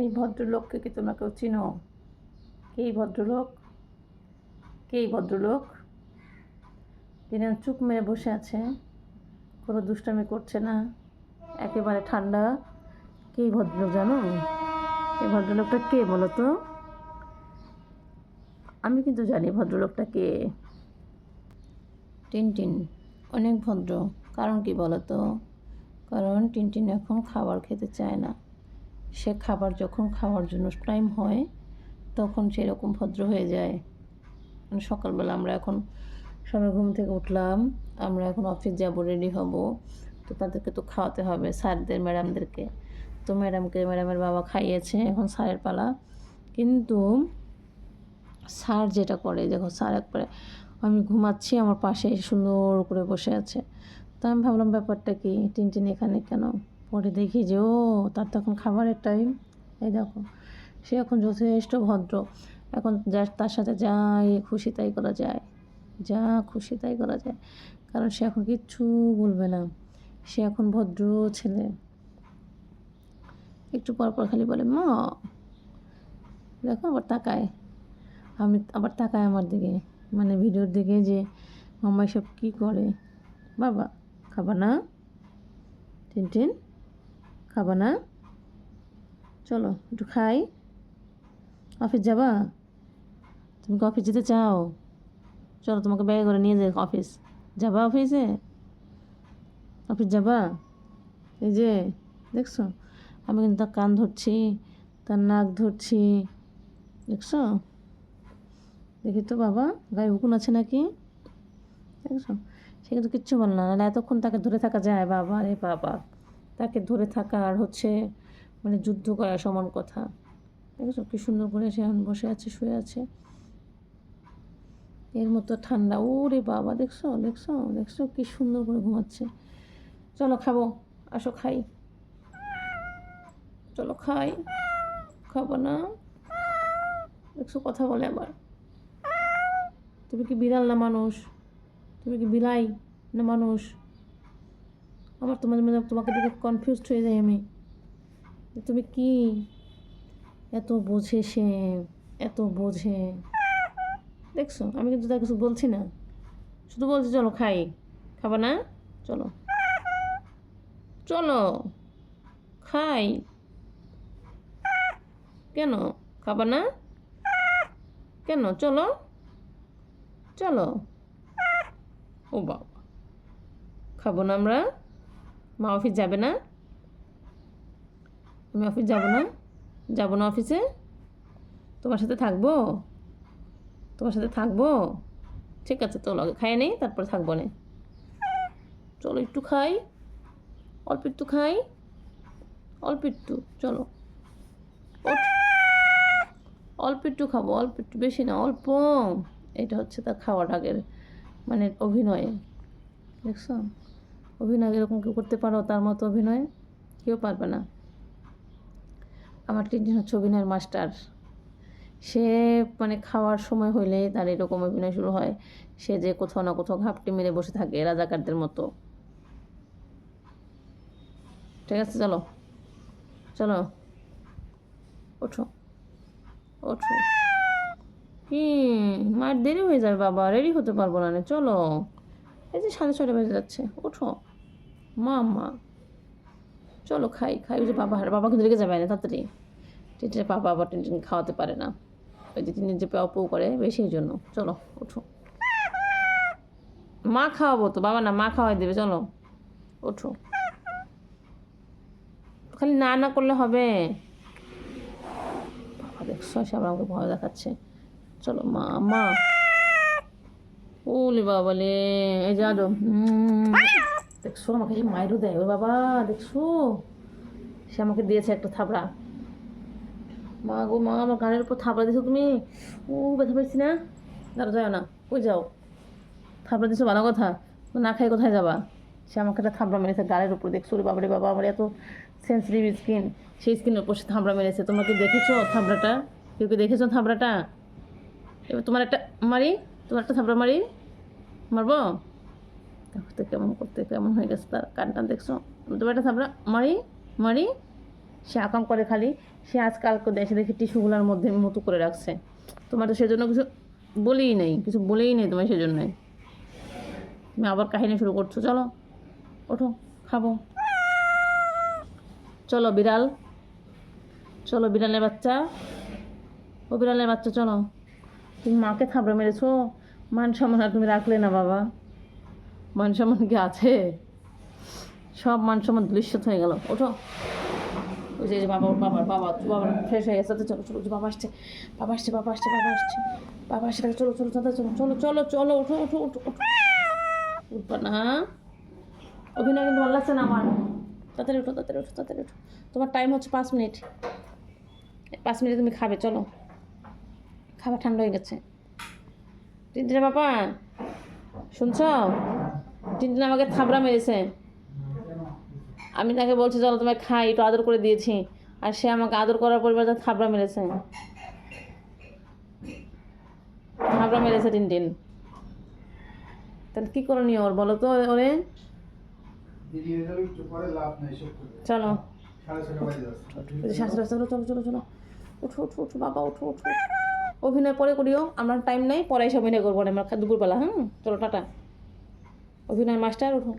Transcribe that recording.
এই ভদ্রলোককে কি তোমরা কেউ চিনো? কে এই ভদ্রলোক? কে এই ভদ্রলোক? তিনি চুপ মেরে বসে আছে, কোনো দুষ্টামি করছে না, একেবারে ঠান্ডা। কে এই ভদ্রলোক জানো? এই ভদ্রলোকটা কে বলো তো? আমি কিন্তু জানি ভদ্রলোকটা কে। টিনটিন অনেক ভদ্র। কারণ কি বলো তো? কারণ টিনটিন এখন খাবার খেতে চায় না। সে খাবার যখন খাওয়ার জন্য টাইম হয় তখন সেরকম ভদ্র হয়ে যায়। মানে সকালবেলা আমরা এখন সবাই ঘুম থেকে উঠলাম, আমরা এখন অফিস যাব, রেডি হব, তো তাদেরকে তো খাওয়াতে হবে, স্যারদের ম্যাডামদেরকে। তো ম্যাডামের বাবা খাইয়েছে, এখন স্যারের পালা। কিন্তু স্যার যেটা করে, দেখো স্যার একবারে, আমি ঘুমাচ্ছি, আমার পাশে সুন্দর করে বসে আছে। তো আমি ভাবলাম ব্যাপারটা কি, টিনটিন এখানে কেন? পরে দেখি যে ও, তার তখন খাবারের টাইম। এই দেখো, সে এখন যথেষ্ট ভদ্র। এখন তার সাথে যাই খুশি তাই করা যায়, যা খুশি তাই করা যায়, কারণ সে এখন কিচ্ছু বলবে না। সে এখন ভদ্র ছেলে। একটু পর পর খালি বলে মা, দেখো আবার তাকায়। আমি আবার তাকায় আমার দিকে, মানে ভিডিওর দিকে, যে মাম্মা সব কী করে। বাবা খাবা না? টিনটিন খাবা না? চলো একটু খাই। অফিস যাবা? তুমি কি অফিস যেতে চাও? চলো তোমাকে ব্যাগে করে নিয়ে যাই অফিস। যাবা অফিসে? অফিস যাবা? এই যে দেখছো, আমি কিন্তু তার কান ধরছি, তার নাক ধরছি, দেখছো? দেখি তো বাবা, গায়ে উকুন আছে নাকি? দেখছো? সে কিন্তু কিচ্ছু বল না, নাহলে এতক্ষণ তাকে ধরে থাকা যায়? বাবা রে বাবা, তাকে ধরে থাকা আর হচ্ছে মানে যুদ্ধ করা সমান কথা। দেখছো কি সুন্দর করে সে এখন বসে আছে, শুয়ে আছে, এর মতো ঠান্ডা। ওরে বাবা, দেখছো দেখছো দেখছো কি সুন্দর করে ঘুমাচ্ছে। চলো খাবো, আসো খাই, চলো খাই। খাবো না? দেখছো কথা বলে আবার। তুমি কি বিড়াল না মানুষ? তুমি কি বিলাই না মানুষ? আমার তোমাকে দেখে কনফিউজড হয়ে যাই আমি। তুমি কি? এত বোঝে সে, এত বোঝে। দেখছো, আমি কিন্তু তার কিছু বলছি না, শুধু বলছি চলো খাই। খাবা না? চলো চলো খাই। কেন খাবা না? কেন? চলো চলো। ও বাবা, খাবো না আমরা? মা অফিস যাবে না? আমি অফিস যাবো না? যাবো না অফিসে? তোমার সাথে থাকবো? তোমার সাথে থাকবো? ঠিক আছে, তো লগে খাই নেই, তারপরে থাকবো না। চলো একটু খাই, অল্প একটু খাই, অল্প একটু। চলো ওঠ, অল্প একটু খাবো, অল্প একটু, বেশি না, অল্প। এটা হচ্ছে তার খাওয়ার আগের মানে অভিনয়। দেখছো, অভিনয় এরকম কেউ করতে পারো? তার মতো অভিনয় কেউ পারবে না। আমার টিনটিন হচ্ছে অভিনয়ের মাস্টার। সে মানে খাওয়ার সময় হইলে তার এরকম অভিনয় শুরু হয়। সে যে কোথাও না কোথাও ঘাপটি মেরে বসে থাকে রাজাকারদের মতো। ঠিক আছে, চলো চলো, ওঠো ওঠো। কি, মায়ের দেরি হয়ে যাবে বাবা, রেডি হতে পারবো না। চলো, এই যে 6:30 বেজে যাচ্ছে, ওঠো। মা চলো খাই খাই। ওই যে বাবা কিন্তু রেগে যাবে না তাড়াতাড়ি। টিনটিনের পাপা আবার টিনটিন খাওয়াতে পারে না, ওই যে টিনটিন যে পাও করে বেশি, এই জন্য। চলো ওঠো, মা খাওয়াবো তো, বাবা না, মা খাওয়াই দেবে। চলো ওঠো, খালি না না করলে হবে। বাবা দেখছো, সে আবার আমাকে ভয় দেখাচ্ছে। চলো মা মা। ওলে বাবা লে, এই যা দেখছো আমাকে যে মাইরও দেয়। ওই বাবা দেখছো, সে আমাকে দিয়েছে একটা থাবড়া। মা গো মা, আমার গানের উপর থাবড়া দিয়েছো তুমি। ও ব্যথা পেয়েছি না? দাঁড়া, যাও না, ওই যাও। থাবড়া দিয়েছো ভালো কথা, না খাই কোথায় যাবা? সে আমাকে একটা থাবড়া মেরেছে গালের উপর। দেখছো রে বাবারে বাবা, আমার এত সেন্সিটিভ স্কিন, সেই স্কিনের উপর সে থাবড়া মেরেছে। তোমরা কি দেখেছো থাবড়াটা? কেউ কি দেখেছো থাবড়াটা? এবার তোমার একটা মারি, তোমার একটা থাবড়া মারি, মারবো? দেখতে কেমন করতে কেমন হয়ে গেছে তার কানটা, দেখছো? তোমার একটা থাবড়া মারি মারি। সে আকাম করে খালি, সে আজকালকে এসে দেখে টিস্যুগুলোর মধ্যে মতো করে রাখছে। তোমার তো সেজন্য কিছু বলেই নেই, কিছু বলেই নেই তোমার সেজন্যই। তুমি আবার কাহিনী শুরু করছো। চলো ওঠো, খাবো। চলো বিড়াল, চলো বিড়ালের বাচ্চা, ও বিড়ালের বাচ্চা চলো। তুমি মাকে থাবড়ে মেরেছো, মান সম্মান আর তুমি রাখলে না বাবা। মান সম্মান কি আছে? সব মান সম্মান ধূলিসাৎ হয়ে গেল। ওঠো। ওই যে বাবা, বাবা ফ্রেশ হয়ে গেছে। চলো চলো, বাবা আসছে, বাবা আসছে, বাবা আসছে, বাবা আসছে, বাবা আসছে। চলো চলো চলো চলো চলো চলো চলো, ওঠো ওঠো ওঠো ওঠো। উঠবা না, অভিনয় কিন্তু ভালো লাগছে না আমার। তাড়াতাড়ি ওঠো, তাড়াতাড়ি ওঠো, তাড়াতাড়ি ওঠো। তোমার টাইম হচ্ছে 5 মিনিট। 5 মিনিটে তুমি খাবে। চলো, খাবার ঠান্ডা হয়ে গেছে। টিনটিনা বাবা শুনছ? টিনটিনা আমাকে থাবড়া মেরেছে। আমি তাকে বলছি চলো তোমায় খাই, একটু আদর করে দিয়েছি, আর সে আমাকে আদর করার পরিবর্তে থাবড়া মেরেছে। থাবড়া মেরেছে টিনটিন। তাহলে কী করণীয় ওর বলো তো ওরে? চলো চলো চলো চলো চলো, উঠো উঠো উঠো বাবা, উঠো উঠো। অভিনয় পরে করিও, আমার টাইম নেই, পরে এসে অভিনয় করবো না আমরা দুপুরবেলা। চলো টাটা। অভিনয় মাস্টার, উঠো।